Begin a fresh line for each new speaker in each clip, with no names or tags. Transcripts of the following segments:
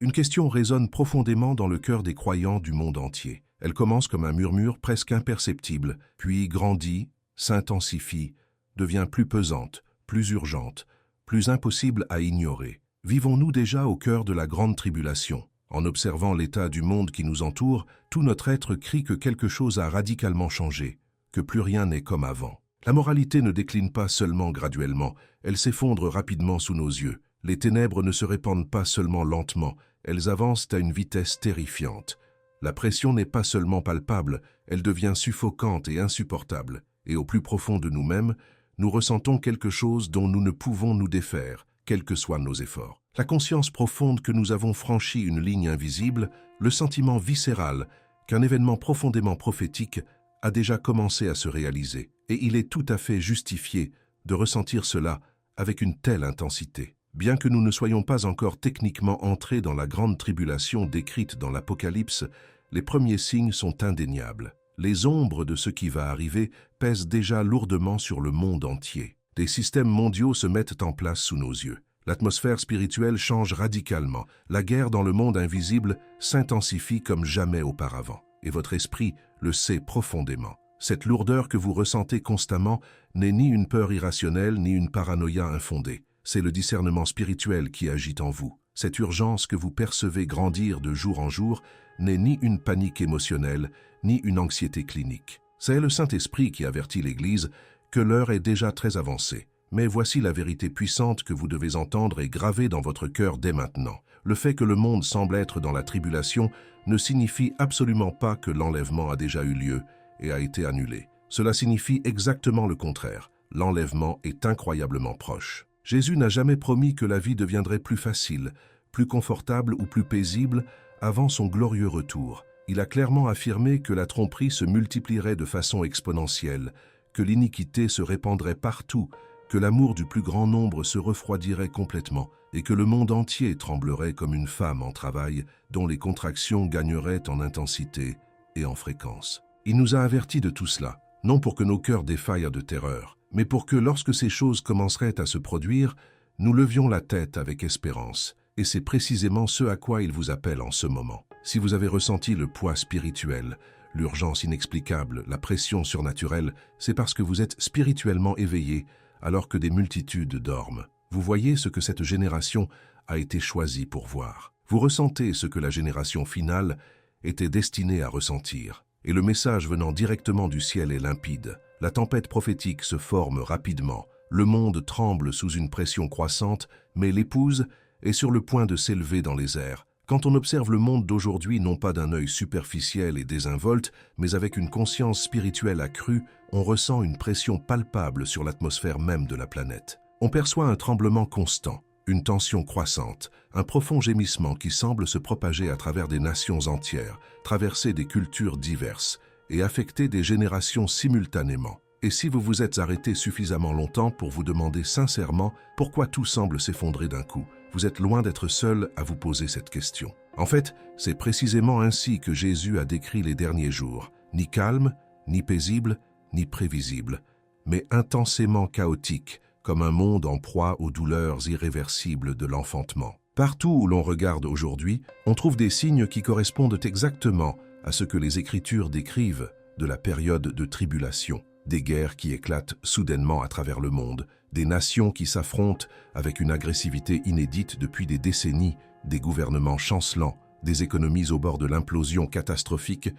Une question résonne profondément dans le cœur des croyants du monde entier. Elle commence comme un murmure presque imperceptible, puis grandit, s'intensifie, devient plus pesante, plus urgente, plus impossible à ignorer. Vivons-nous déjà au cœur de la grande tribulation? En observant l'état du monde qui nous entoure, tout notre être crie que quelque chose a radicalement changé, que plus rien n'est comme avant. La moralité ne décline pas seulement graduellement, elle s'effondre rapidement sous nos yeux. Les ténèbres ne se répandent pas seulement lentement, elles avancent à une vitesse terrifiante. La pression n'est pas seulement palpable, elle devient suffocante et insupportable. Et au plus profond de nous-mêmes, nous ressentons quelque chose dont nous ne pouvons nous défaire, quels que soient nos efforts. La conscience profonde que nous avons franchi une ligne invisible, le sentiment viscéral qu'un événement profondément prophétique a déjà commencé à se réaliser. Et il est tout à fait justifié de ressentir cela avec une telle intensité. Bien que nous ne soyons pas encore techniquement entrés dans la grande tribulation décrite dans l'Apocalypse, les premiers signes sont indéniables. Les ombres de ce qui va arriver pèsent déjà lourdement sur le monde entier. Des systèmes mondiaux se mettent en place sous nos yeux. L'atmosphère spirituelle change radicalement. La guerre dans le monde invisible s'intensifie comme jamais auparavant. Et votre esprit le sait profondément. Cette lourdeur que vous ressentez constamment n'est ni une peur irrationnelle ni une paranoïa infondée. C'est le discernement spirituel qui agit en vous. Cette urgence que vous percevez grandir de jour en jour n'est ni une panique émotionnelle, ni une anxiété clinique. C'est le Saint-Esprit qui avertit l'Église que l'heure est déjà très avancée. Mais voici la vérité puissante que vous devez entendre et graver dans votre cœur dès maintenant. Le fait que le monde semble être dans la tribulation ne signifie absolument pas que l'enlèvement a déjà eu lieu et a été annulé. Cela signifie exactement le contraire. L'enlèvement est incroyablement proche. Jésus n'a jamais promis que la vie deviendrait plus facile, plus confortable ou plus paisible avant son glorieux retour. Il a clairement affirmé que la tromperie se multiplierait de façon exponentielle, que l'iniquité se répandrait partout, que l'amour du plus grand nombre se refroidirait complètement et que le monde entier tremblerait comme une femme en travail dont les contractions gagneraient en intensité et en fréquence. Il nous a avertis de tout cela, non pour que nos cœurs défaillent de terreur, mais pour que lorsque ces choses commenceraient à se produire, nous levions la tête avec espérance. Et c'est précisément ce à quoi il vous appelle en ce moment. Si vous avez ressenti le poids spirituel, l'urgence inexplicable, la pression surnaturelle, c'est parce que vous êtes spirituellement éveillé alors que des multitudes dorment. Vous voyez ce que cette génération a été choisie pour voir. Vous ressentez ce que la génération finale était destinée à ressentir. Et le message venant directement du ciel est limpide. La tempête prophétique se forme rapidement. Le monde tremble sous une pression croissante, mais l'épouse est sur le point de s'élever dans les airs. Quand on observe le monde d'aujourd'hui non pas d'un œil superficiel et désinvolte, mais avec une conscience spirituelle accrue, on ressent une pression palpable sur l'atmosphère même de la planète. On perçoit un tremblement constant, une tension croissante, un profond gémissement qui semble se propager à travers des nations entières, traverser des cultures diverses et affecter des générations simultanément. Et si vous vous êtes arrêté suffisamment longtemps pour vous demander sincèrement pourquoi tout semble s'effondrer d'un coup, vous êtes loin d'être seul à vous poser cette question. En fait, c'est précisément ainsi que Jésus a décrit les derniers jours, ni calme, ni paisible, ni prévisible, mais intensément chaotique, comme un monde en proie aux douleurs irréversibles de l'enfantement. Partout où l'on regarde aujourd'hui, on trouve des signes qui correspondent exactement à ce que les Écritures décrivent de la période de tribulation. Des guerres qui éclatent soudainement à travers le monde, des nations qui s'affrontent avec une agressivité inédite depuis des décennies, des gouvernements chancelants, des économies au bord de l'implosion catastrophique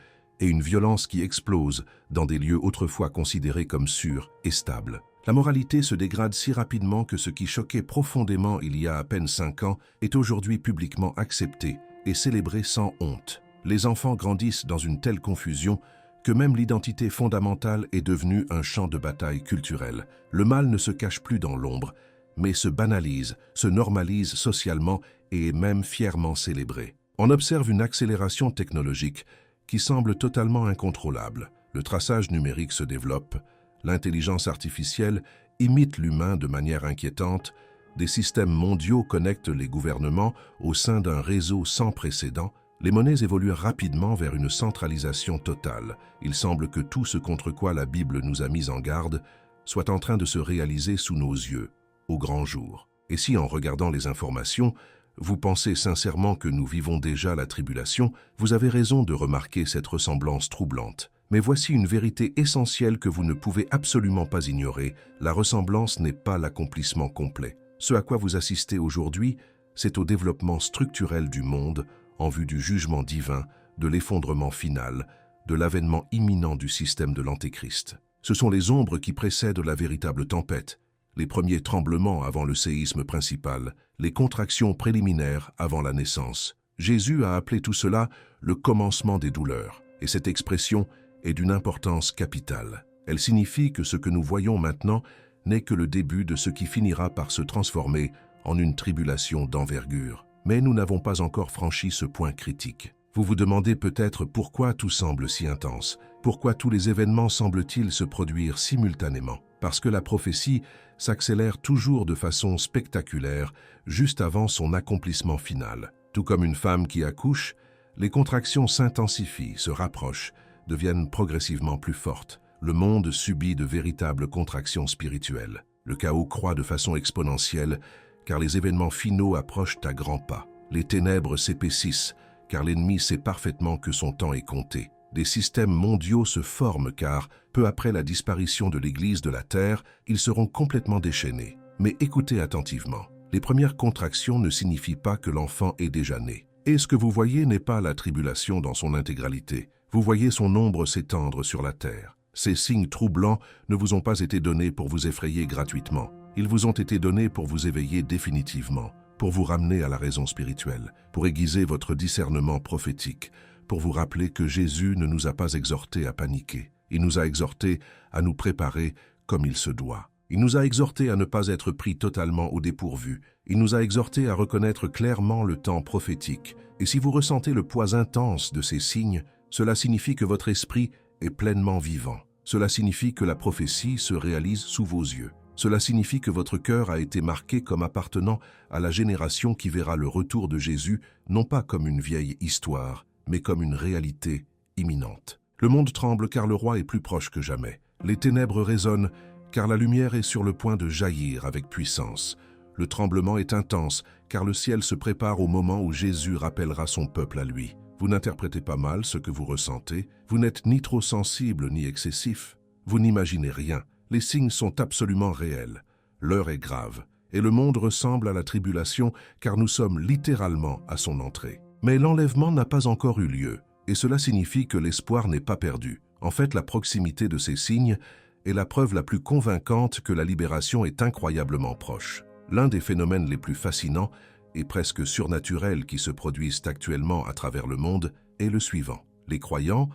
et une violence qui explose dans des lieux autrefois considérés comme sûrs et stables. La moralité se dégrade si rapidement que ce qui choquait profondément il y a à peine 5 ans est aujourd'hui publiquement accepté et célébré sans honte. Les enfants grandissent dans une telle confusion que même l'identité fondamentale est devenue un champ de bataille culturel. Le mal ne se cache plus dans l'ombre, mais se banalise, se normalise socialement et est même fièrement célébré. On observe une accélération technologique qui semble totalement incontrôlable. Le traçage numérique se développe, l'intelligence artificielle imite l'humain de manière inquiétante, des systèmes mondiaux connectent les gouvernements au sein d'un réseau sans précédent. Les monnaies évoluent rapidement vers une centralisation totale. Il semble que tout ce contre quoi la Bible nous a mis en garde soit en train de se réaliser sous nos yeux, au grand jour. Et si en regardant les informations, vous pensez sincèrement que nous vivons déjà la tribulation, vous avez raison de remarquer cette ressemblance troublante. Mais voici une vérité essentielle que vous ne pouvez absolument pas ignorer, la ressemblance n'est pas l'accomplissement complet. Ce à quoi vous assistez aujourd'hui, c'est au développement structurel du monde en vue du jugement divin, de l'effondrement final, de l'avènement imminent du système de l'Antéchrist. Ce sont les ombres qui précèdent la véritable tempête, les premiers tremblements avant le séisme principal, les contractions préliminaires avant la naissance. Jésus a appelé tout cela le commencement des douleurs, et cette expression est d'une importance capitale. Elle signifie que ce que nous voyons maintenant n'est que le début de ce qui finira par se transformer en une tribulation d'envergure. Mais nous n'avons pas encore franchi ce point critique. Vous vous demandez peut-être pourquoi tout semble si intense, pourquoi tous les événements semblent-ils se produire simultanément. Parce que la prophétie s'accélère toujours de façon spectaculaire, juste avant son accomplissement final. Tout comme une femme qui accouche, les contractions s'intensifient, se rapprochent, deviennent progressivement plus fortes. Le monde subit de véritables contractions spirituelles. Le chaos croît de façon exponentielle, car les événements finaux approchent à grands pas. Les ténèbres s'épaississent, car l'ennemi sait parfaitement que son temps est compté. Des systèmes mondiaux se forment car, peu après la disparition de l'Église de la Terre, ils seront complètement déchaînés. Mais écoutez attentivement. Les premières contractions ne signifient pas que l'enfant est déjà né. Et ce que vous voyez n'est pas la tribulation dans son intégralité. Vous voyez son ombre s'étendre sur la terre. Ces signes troublants ne vous ont pas été donnés pour vous effrayer gratuitement. Ils vous ont été donnés pour vous éveiller définitivement, pour vous ramener à la raison spirituelle, pour aiguiser votre discernement prophétique, pour vous rappeler que Jésus ne nous a pas exhortés à paniquer. Il nous a exhortés à nous préparer comme il se doit. Il nous a exhortés à ne pas être pris totalement au dépourvu. Il nous a exhortés à reconnaître clairement le temps prophétique. Et si vous ressentez le poids intense de ces signes, cela signifie que votre esprit est pleinement vivant. Cela signifie que la prophétie se réalise sous vos yeux. Cela signifie que votre cœur a été marqué comme appartenant à la génération qui verra le retour de Jésus, non pas comme une vieille histoire, mais comme une réalité imminente. Le monde tremble car le roi est plus proche que jamais. Les ténèbres résonnent car la lumière est sur le point de jaillir avec puissance. Le tremblement est intense car le ciel se prépare au moment où Jésus rappellera son peuple à lui. Vous n'interprétez pas mal ce que vous ressentez, vous n'êtes ni trop sensible ni excessif, vous n'imaginez rien. Les signes sont absolument réels. L'heure est grave, et le monde ressemble à la tribulation car nous sommes littéralement à son entrée. Mais l'enlèvement n'a pas encore eu lieu, et cela signifie que l'espoir n'est pas perdu. En fait, la proximité de ces signes est la preuve la plus convaincante que la libération est incroyablement proche. L'un des phénomènes les plus fascinants et presque surnaturels qui se produisent actuellement à travers le monde est le suivant. Les croyants,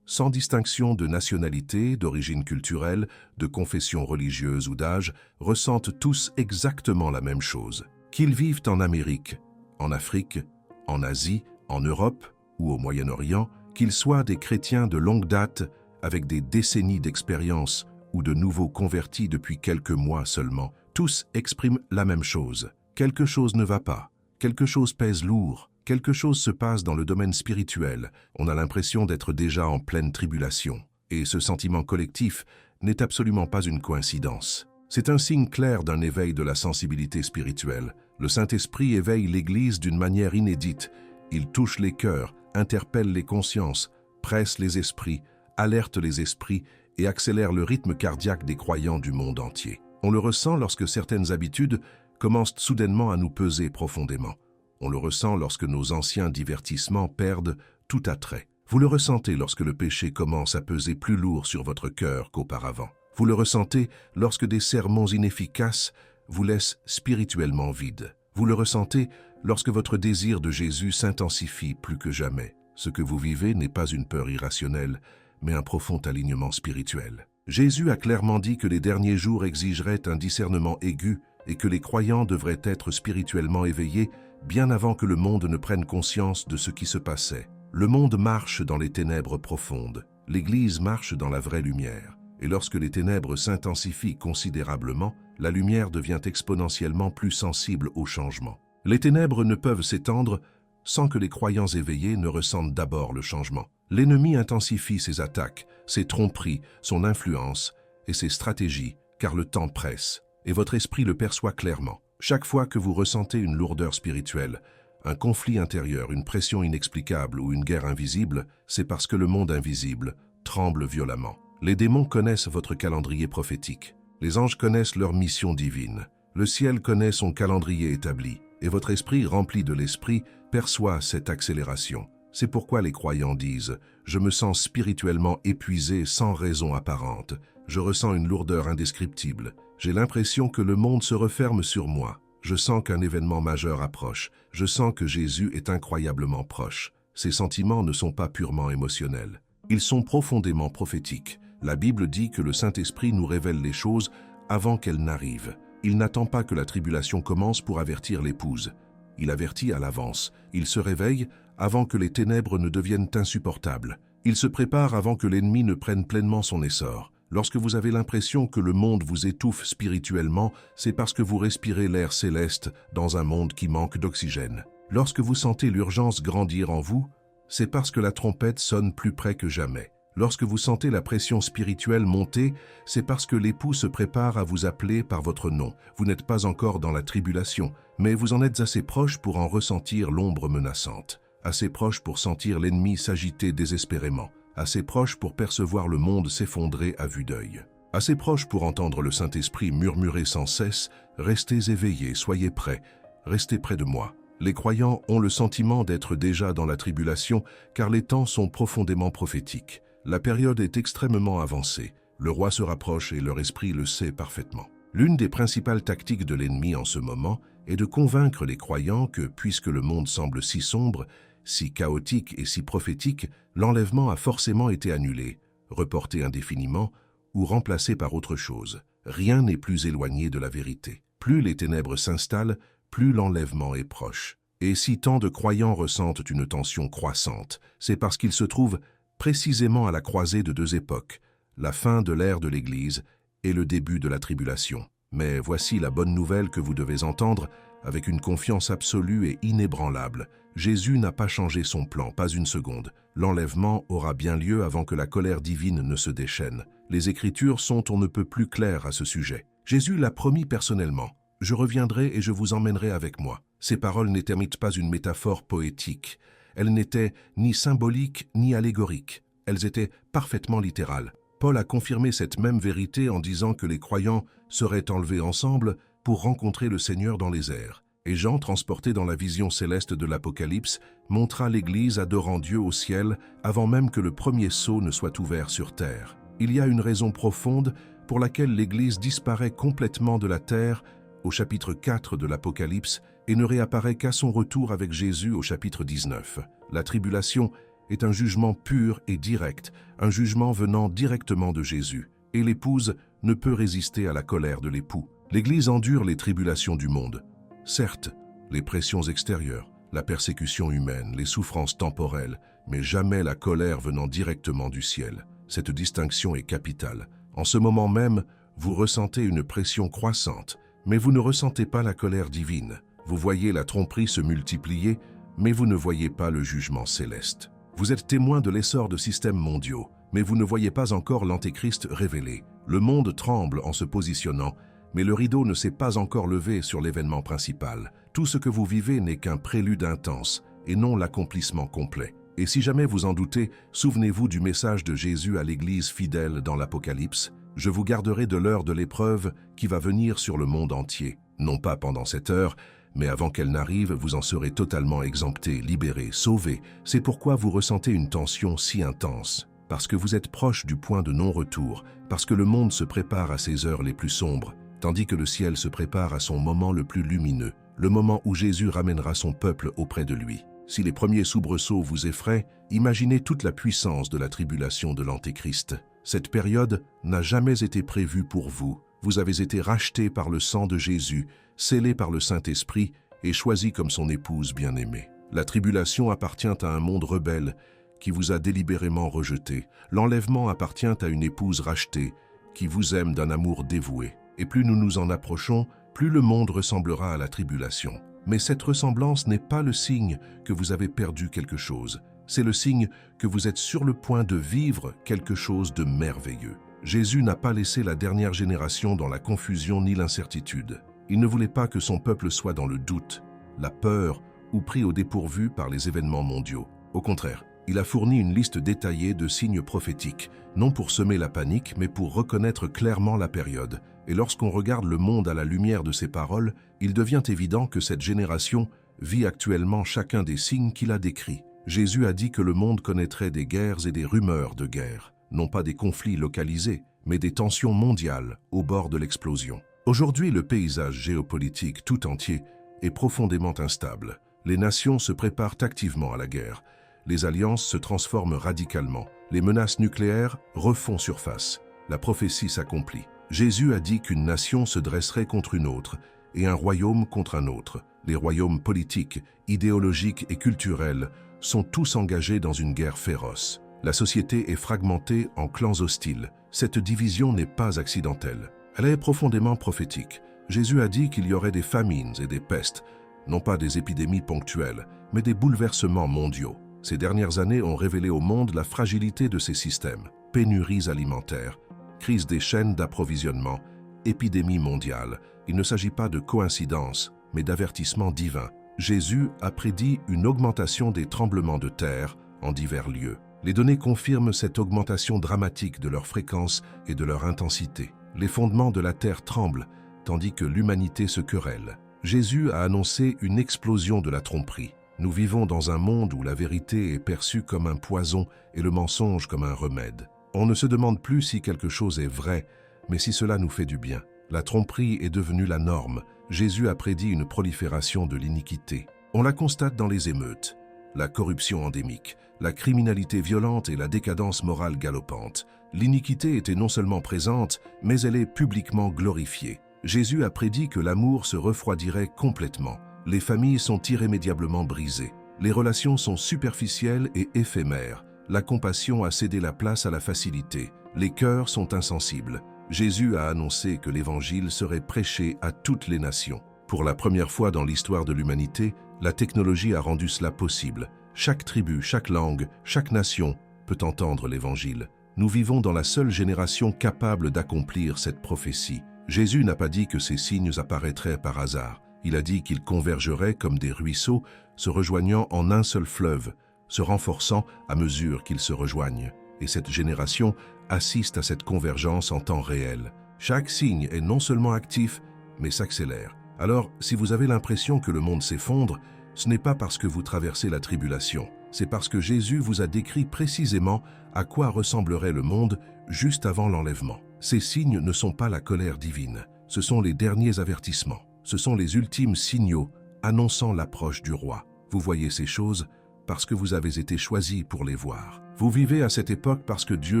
sans distinction de nationalité, d'origine culturelle, de confession religieuse ou d'âge, ressentent tous exactement la même chose. Qu'ils vivent en Amérique, en Afrique, en Asie, en Europe ou au Moyen-Orient, qu'ils soient des chrétiens de longue date avec des décennies d'expérience ou de nouveaux convertis depuis quelques mois seulement, tous expriment la même chose. Quelque chose ne va pas, quelque chose pèse lourd, quelque chose se passe dans le domaine spirituel, on a l'impression d'être déjà en pleine tribulation. Et ce sentiment collectif n'est absolument pas une coïncidence. C'est un signe clair d'un éveil de la sensibilité spirituelle. Le Saint-Esprit éveille l'Église d'une manière inédite. Il touche les cœurs, interpelle les consciences, presse les esprits, alerte les esprits et accélère le rythme cardiaque des croyants du monde entier. On le ressent lorsque certaines habitudes commencent soudainement à nous peser profondément. On le ressent lorsque nos anciens divertissements perdent tout attrait. Vous le ressentez lorsque le péché commence à peser plus lourd sur votre cœur qu'auparavant. Vous le ressentez lorsque des sermons inefficaces vous laissent spirituellement vide. Vous le ressentez lorsque votre désir de Jésus s'intensifie plus que jamais. Ce que vous vivez n'est pas une peur irrationnelle, mais un profond alignement spirituel. Jésus a clairement dit que les derniers jours exigeraient un discernement aigu et que les croyants devraient être spirituellement éveillés bien avant que le monde ne prenne conscience de ce qui se passait. Le monde marche dans les ténèbres profondes, l'Église marche dans la vraie lumière, et lorsque les ténèbres s'intensifient considérablement, la lumière devient exponentiellement plus sensible au changement. Les ténèbres ne peuvent s'étendre sans que les croyants éveillés ne ressentent d'abord le changement. L'ennemi intensifie ses attaques, ses tromperies, son influence et ses stratégies, car le temps presse, et votre esprit le perçoit clairement. Chaque fois que vous ressentez une lourdeur spirituelle, un conflit intérieur, une pression inexplicable ou une guerre invisible, c'est parce que le monde invisible tremble violemment. Les démons connaissent votre calendrier prophétique. Les anges connaissent leur mission divine. Le ciel connaît son calendrier établi, et votre esprit rempli de l'esprit perçoit cette accélération. C'est pourquoi les croyants disent « Je me sens spirituellement épuisé sans raison apparente. Je ressens une lourdeur indescriptible. J'ai l'impression que le monde se referme sur moi. Je sens qu'un événement majeur approche. Je sens que Jésus est incroyablement proche. » Ces sentiments ne sont pas purement émotionnels. Ils sont profondément prophétiques. La Bible dit que le Saint-Esprit nous révèle les choses avant qu'elles n'arrivent. Il n'attend pas que la tribulation commence pour avertir l'épouse. Il avertit à l'avance. Il se réveille avant que les ténèbres ne deviennent insupportables. Il se prépare avant que l'ennemi ne prenne pleinement son essor. Lorsque vous avez l'impression que le monde vous étouffe spirituellement, c'est parce que vous respirez l'air céleste dans un monde qui manque d'oxygène. Lorsque vous sentez l'urgence grandir en vous, c'est parce que la trompette sonne plus près que jamais. Lorsque vous sentez la pression spirituelle monter, c'est parce que l'époux se prépare à vous appeler par votre nom. Vous n'êtes pas encore dans la tribulation, mais vous en êtes assez proche pour en ressentir l'ombre menaçante. Assez proche pour sentir l'ennemi s'agiter désespérément. Assez proche pour percevoir le monde s'effondrer à vue d'œil. Assez proche pour entendre le Saint-Esprit murmurer sans cesse « Restez éveillés, soyez prêts, restez près de moi ». Les croyants ont le sentiment d'être déjà dans la tribulation car les temps sont profondément prophétiques. La période est extrêmement avancée. Le roi se rapproche et leur esprit le sait parfaitement. L'une des principales tactiques de l'ennemi en ce moment est de convaincre les croyants que, puisque le monde semble si sombre, si chaotique et si prophétique, l'enlèvement a forcément été annulé, reporté indéfiniment ou remplacé par autre chose. Rien n'est plus éloigné de la vérité. Plus les ténèbres s'installent, plus l'enlèvement est proche. Et si tant de croyants ressentent une tension croissante, c'est parce qu'ils se trouvent précisément à la croisée de deux époques, la fin de l'ère de l'Église et le début de la tribulation. Mais voici la bonne nouvelle que vous devez entendre avec une confiance absolue et inébranlable. Jésus n'a pas changé son plan, pas une seconde. L'enlèvement aura bien lieu avant que la colère divine ne se déchaîne. Les Écritures sont on ne peut plus claires à ce sujet. Jésus l'a promis personnellement. « Je reviendrai et je vous emmènerai avec moi ». Ces paroles n'étaient pas une métaphore poétique. Elles n'étaient ni symboliques ni allégoriques. Elles étaient parfaitement littérales. Paul a confirmé cette même vérité en disant que les croyants seraient enlevés ensemble pour rencontrer le Seigneur dans les airs. Et Jean, transporté dans la vision céleste de l'Apocalypse, montra l'Église adorant Dieu au ciel avant même que le premier sceau ne soit ouvert sur terre. Il y a une raison profonde pour laquelle l'Église disparaît complètement de la terre au chapitre 4 de l'Apocalypse et ne réapparaît qu'à son retour avec Jésus au chapitre 19. La tribulation est un jugement pur et direct, un jugement venant directement de Jésus, et l'épouse ne peut résister à la colère de l'époux. L'Église endure les tribulations du monde. Certes, les pressions extérieures, la persécution humaine, les souffrances temporelles, mais jamais la colère venant directement du ciel. Cette distinction est capitale. En ce moment même, vous ressentez une pression croissante, mais vous ne ressentez pas la colère divine. Vous voyez la tromperie se multiplier, mais vous ne voyez pas le jugement céleste. Vous êtes témoin de l'essor de systèmes mondiaux, mais vous ne voyez pas encore l'Antéchrist révélé. Le monde tremble en se positionnant, mais le rideau ne s'est pas encore levé sur l'événement principal. Tout ce que vous vivez n'est qu'un prélude intense, et non l'accomplissement complet. Et si jamais vous en doutez, souvenez-vous du message de Jésus à l'Église fidèle dans l'Apocalypse. « Je vous garderai de l'heure de l'épreuve qui va venir sur le monde entier. Non pas pendant cette heure, mais avant qu'elle n'arrive, vous en serez totalement exempté, libéré, sauvé. C'est pourquoi vous ressentez une tension si intense. Parce que vous êtes proche du point de non-retour, parce que le monde se prépare à ses heures les plus sombres, tandis que le ciel se prépare à son moment le plus lumineux, le moment où Jésus ramènera son peuple auprès de lui. Si les premiers soubresauts vous effraient, imaginez toute la puissance de la tribulation de l'Antéchrist. Cette période n'a jamais été prévue pour vous. Vous avez été rachetés par le sang de Jésus, scellés par le Saint-Esprit et choisis comme son épouse bien-aimée. La tribulation appartient à un monde rebelle qui vous a délibérément rejeté. L'enlèvement appartient à une épouse rachetée qui vous aime d'un amour dévoué. Et plus nous nous en approchons, plus le monde ressemblera à la tribulation. Mais cette ressemblance n'est pas le signe que vous avez perdu quelque chose. C'est le signe que vous êtes sur le point de vivre quelque chose de merveilleux. Jésus n'a pas laissé la dernière génération dans la confusion ni l'incertitude. Il ne voulait pas que son peuple soit dans le doute, la peur ou pris au dépourvu par les événements mondiaux. Au contraire, il a fourni une liste détaillée de signes prophétiques, non pour semer la panique, mais pour reconnaître clairement la période. Et lorsqu'on regarde le monde à la lumière de ces paroles, il devient évident que cette génération vit actuellement chacun des signes qu'il a décrits. Jésus a dit que le monde connaîtrait des guerres et des rumeurs de guerre, non pas des conflits localisés, mais des tensions mondiales au bord de l'explosion. Aujourd'hui, le paysage géopolitique tout entier est profondément instable. Les nations se préparent activement à la guerre. Les alliances se transforment radicalement. Les menaces nucléaires refont surface. La prophétie s'accomplit. Jésus a dit qu'une nation se dresserait contre une autre et un royaume contre un autre. Les royaumes politiques, idéologiques et culturels sont tous engagés dans une guerre féroce. La société est fragmentée en clans hostiles. Cette division n'est pas accidentelle. Elle est profondément prophétique. Jésus a dit qu'il y aurait des famines et des pestes, non pas des épidémies ponctuelles, mais des bouleversements mondiaux. Ces dernières années ont révélé au monde la fragilité de ces systèmes. Pénuries alimentaires, crise des chaînes d'approvisionnement, épidémies mondiales. Il ne s'agit pas de coïncidence, mais d'avertissement divin. Jésus a prédit une augmentation des tremblements de terre en divers lieux. Les données confirment cette augmentation dramatique de leur fréquence et de leur intensité. Les fondements de la terre tremblent, tandis que l'humanité se querelle. Jésus a annoncé une explosion de la tromperie. Nous vivons dans un monde où la vérité est perçue comme un poison et le mensonge comme un remède. On ne se demande plus si quelque chose est vrai, mais si cela nous fait du bien. La tromperie est devenue la norme. Jésus a prédit une prolifération de l'iniquité. On la constate dans les émeutes, la corruption endémique, la criminalité violente et la décadence morale galopante. L'iniquité était non seulement présente, mais elle est publiquement glorifiée. Jésus a prédit que l'amour se refroidirait complètement. Les familles sont irrémédiablement brisées. Les relations sont superficielles et éphémères. La compassion a cédé la place à la facilité. Les cœurs sont insensibles. Jésus a annoncé que l'Évangile serait prêché à toutes les nations. Pour la première fois dans l'histoire de l'humanité, la technologie a rendu cela possible. Chaque tribu, chaque langue, chaque nation peut entendre l'Évangile. Nous vivons dans la seule génération capable d'accomplir cette prophétie. Jésus n'a pas dit que ces signes apparaîtraient par hasard. Il a dit qu'ils convergeraient comme des ruisseaux, se rejoignant en un seul fleuve, se renforçant à mesure qu'ils se rejoignent. Et cette génération assiste à cette convergence en temps réel. Chaque signe est non seulement actif, mais s'accélère. Alors, si vous avez l'impression que le monde s'effondre, ce n'est pas parce que vous traversez la tribulation. C'est parce que Jésus vous a décrit précisément à quoi ressemblerait le monde juste avant l'enlèvement. Ces signes ne sont pas la colère divine, ce sont les derniers avertissements. Ce sont les ultimes signaux annonçant l'approche du roi. Vous voyez ces choses parce que vous avez été choisis pour les voir. Vous vivez à cette époque parce que Dieu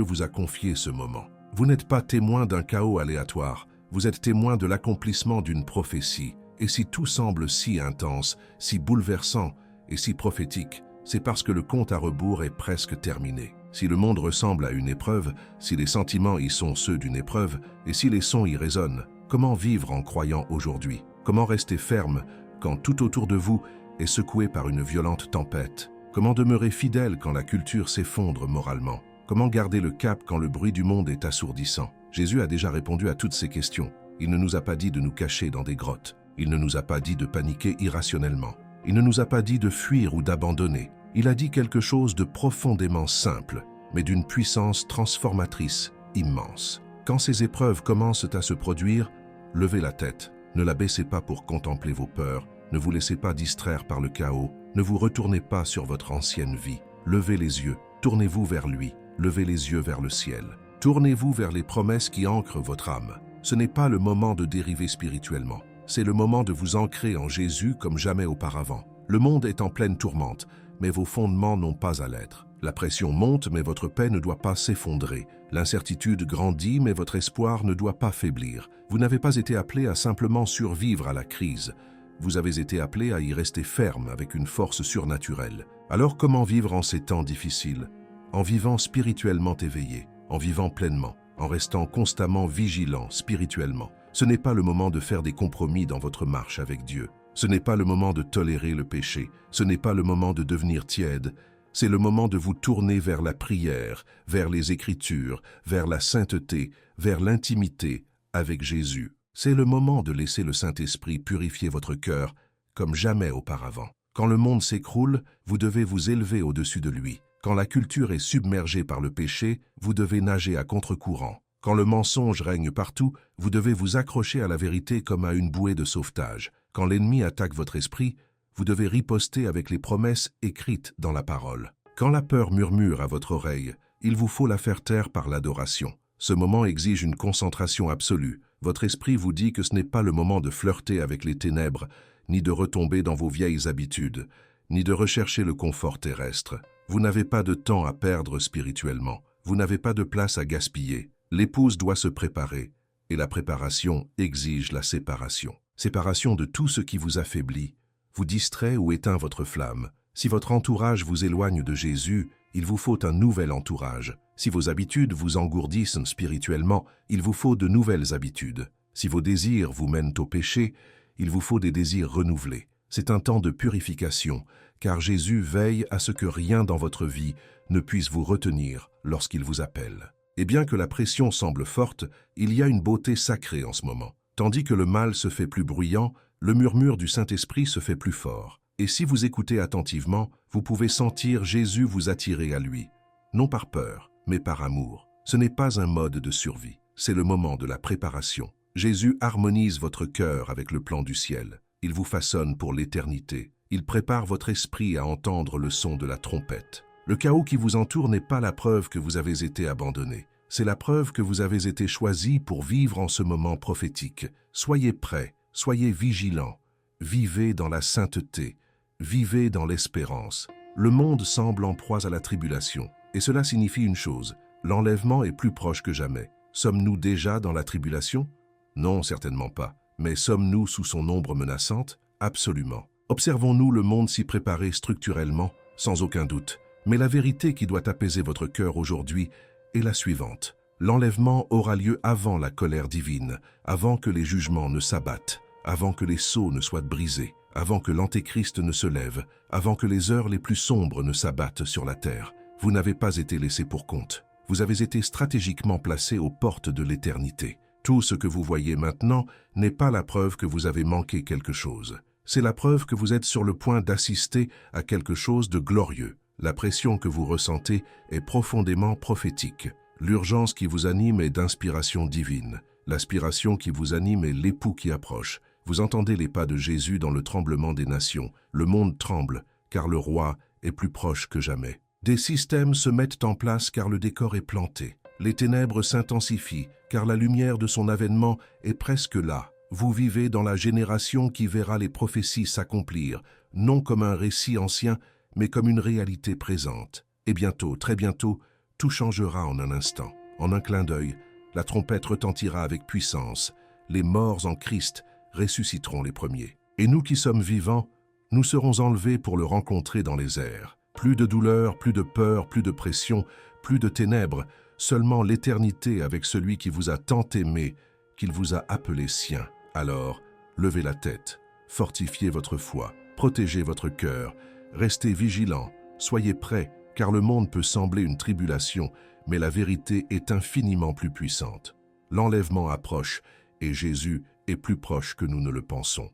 vous a confié ce moment. Vous n'êtes pas témoin d'un chaos aléatoire, vous êtes témoin de l'accomplissement d'une prophétie. Et si tout semble si intense, si bouleversant et si prophétique, c'est parce que le compte à rebours est presque terminé. Si le monde ressemble à une épreuve, si les sentiments y sont ceux d'une épreuve, et si les sons y résonnent, comment vivre en croyant aujourd'hui? Comment rester ferme quand tout autour de vous est secoué par une violente tempête? Comment demeurer fidèle quand la culture s'effondre moralement? Comment garder le cap quand le bruit du monde est assourdissant? Jésus a déjà répondu à toutes ces questions. Il ne nous a pas dit de nous cacher dans des grottes. Il ne nous a pas dit de paniquer irrationnellement. Il ne nous a pas dit de fuir ou d'abandonner. Il a dit quelque chose de profondément simple, mais d'une puissance transformatrice immense. Quand ces épreuves commencent à se produire, levez la tête. Ne la baissez pas pour contempler vos peurs. Ne vous laissez pas distraire par le chaos. Ne vous retournez pas sur votre ancienne vie. Levez les yeux. Tournez-vous vers lui. Levez les yeux vers le ciel. Tournez-vous vers les promesses qui ancrent votre âme. Ce n'est pas le moment de dériver spirituellement. C'est le moment de vous ancrer en Jésus comme jamais auparavant. Le monde est en pleine tourmente, mais vos fondements n'ont pas à l'être. La pression monte, mais votre paix ne doit pas s'effondrer. L'incertitude grandit, mais votre espoir ne doit pas faiblir. Vous n'avez pas été appelé à simplement survivre à la crise. Vous avez été appelé à y rester ferme avec une force surnaturelle. Alors comment vivre en ces temps difficiles? En vivant spirituellement éveillé, en vivant pleinement, en restant constamment vigilant spirituellement. Ce n'est pas le moment de faire des compromis dans votre marche avec Dieu. Ce n'est pas le moment de tolérer le péché. Ce n'est pas le moment de devenir tiède. C'est le moment de vous tourner vers la prière, vers les Écritures, vers la sainteté, vers l'intimité avec Jésus. C'est le moment de laisser le Saint-Esprit purifier votre cœur comme jamais auparavant. Quand le monde s'écroule, vous devez vous élever au-dessus de lui. Quand la culture est submergée par le péché, vous devez nager à contre-courant. Quand le mensonge règne partout, vous devez vous accrocher à la vérité comme à une bouée de sauvetage. Quand l'ennemi attaque votre esprit, vous devez riposter avec les promesses écrites dans la parole. Quand la peur murmure à votre oreille, il vous faut la faire taire par l'adoration. Ce moment exige une concentration absolue. Votre esprit vous dit que ce n'est pas le moment de flirter avec les ténèbres, ni de retomber dans vos vieilles habitudes, ni de rechercher le confort terrestre. Vous n'avez pas de temps à perdre spirituellement. Vous n'avez pas de place à gaspiller. L'épouse doit se préparer, et la préparation exige la séparation. Séparation de tout ce qui vous affaiblit, vous distrait ou éteint votre flamme. Si votre entourage vous éloigne de Jésus, il vous faut un nouvel entourage. Si vos habitudes vous engourdissent spirituellement, il vous faut de nouvelles habitudes. Si vos désirs vous mènent au péché, il vous faut des désirs renouvelés. C'est un temps de purification, car Jésus veille à ce que rien dans votre vie ne puisse vous retenir lorsqu'il vous appelle. Et bien que la pression semble forte, il y a une beauté sacrée en ce moment. Tandis que le mal se fait plus bruyant, le murmure du Saint-Esprit se fait plus fort. Et si vous écoutez attentivement, vous pouvez sentir Jésus vous attirer à lui, non par peur, mais par amour. Ce n'est pas un mode de survie, c'est le moment de la préparation. Jésus harmonise votre cœur avec le plan du ciel. Il vous façonne pour l'éternité. Il prépare votre esprit à entendre le son de la trompette. Le chaos qui vous entoure n'est pas la preuve que vous avez été abandonné. C'est la preuve que vous avez été choisi pour vivre en ce moment prophétique. Soyez prêts, soyez vigilants. Vivez dans la sainteté. Vivez dans l'espérance. Le monde semble en proie à la tribulation. Et cela signifie une chose, l'enlèvement est plus proche que jamais. Sommes-nous déjà dans la tribulation? Non, certainement pas. Mais sommes-nous sous son ombre menaçante? Absolument. Observons-nous le monde s'y préparer structurellement? Sans aucun doute. Mais la vérité qui doit apaiser votre cœur aujourd'hui est la suivante. L'enlèvement aura lieu avant la colère divine, avant que les jugements ne s'abattent, avant que les sceaux ne soient brisés, avant que l'Antéchrist ne se lève, avant que les heures les plus sombres ne s'abattent sur la terre. Vous n'avez pas été laissé pour compte. Vous avez été stratégiquement placé aux portes de l'éternité. Tout ce que vous voyez maintenant n'est pas la preuve que vous avez manqué quelque chose. C'est la preuve que vous êtes sur le point d'assister à quelque chose de glorieux. La pression que vous ressentez est profondément prophétique. L'urgence qui vous anime est d'inspiration divine. L'aspiration qui vous anime est l'époux qui approche. Vous entendez les pas de Jésus dans le tremblement des nations. Le monde tremble, car le roi est plus proche que jamais. Des systèmes se mettent en place car le décor est planté. Les ténèbres s'intensifient, car la lumière de son avènement est presque là. Vous vivez dans la génération qui verra les prophéties s'accomplir, non comme un récit ancien, mais comme une réalité présente. Et bientôt, très bientôt, tout changera en un instant. En un clin d'œil, la trompette retentira avec puissance. Les morts en Christ ressusciteront les premiers. Et nous qui sommes vivants, nous serons enlevés pour le rencontrer dans les airs. Plus de douleur, plus de peur, plus de pression, plus de ténèbres, seulement l'éternité avec celui qui vous a tant aimé, qu'il vous a appelé sien. Alors, levez la tête, fortifiez votre foi, protégez votre cœur, restez vigilants, soyez prêts, car le monde peut sembler une tribulation, mais la vérité est infiniment plus puissante. L'enlèvement approche, et Jésus est plus proche que nous ne le pensons.